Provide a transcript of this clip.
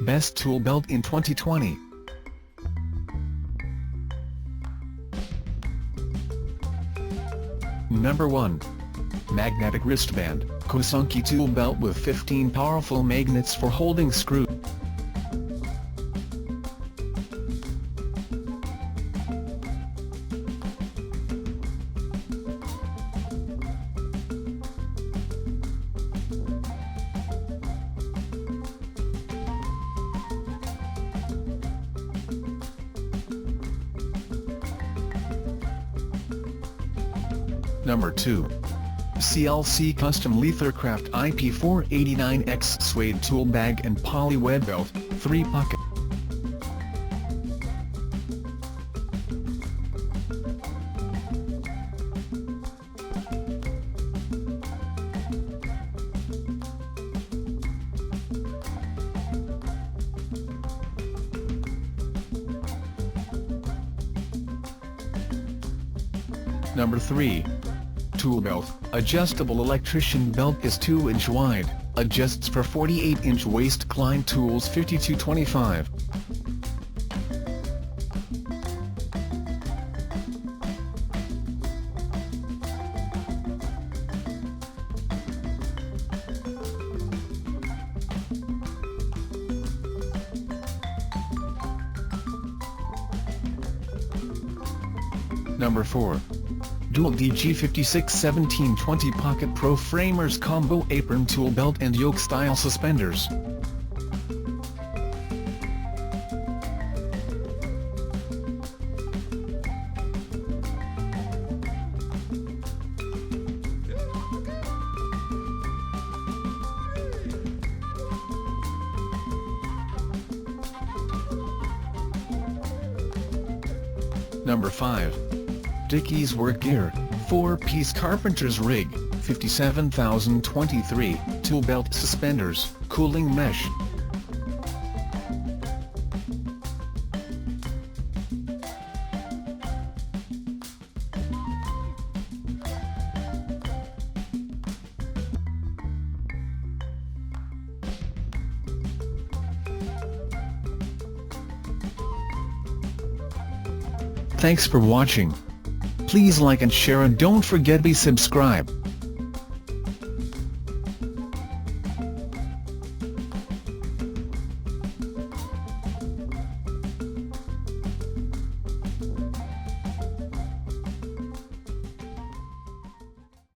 Best Tool Belt in 2020. Number 1. Magnetic Wristband, Kosunki Tool Belt with 15 powerful magnets for holding screws. Number 2. CLC Custom Leathercraft IP489X Suede Tool Bag and Poly Web Belt, 3 pocket. Number 3. Tool Belt, Adjustable Electrician Belt is 2-inch wide, adjusts for 48-inch waist. Klein Tools 5225. Number 4. DEWALT DG561720 Pocket Pro Framers Combo Apron Tool Belt and Yoke-style Suspenders. Number 5. Dickies Work Gear, 4-piece Carpenter's Rig, 57,023, Tool Belt Suspenders, Cooling Mesh. Thanks for watching. Please like and share and don't forget to subscribe.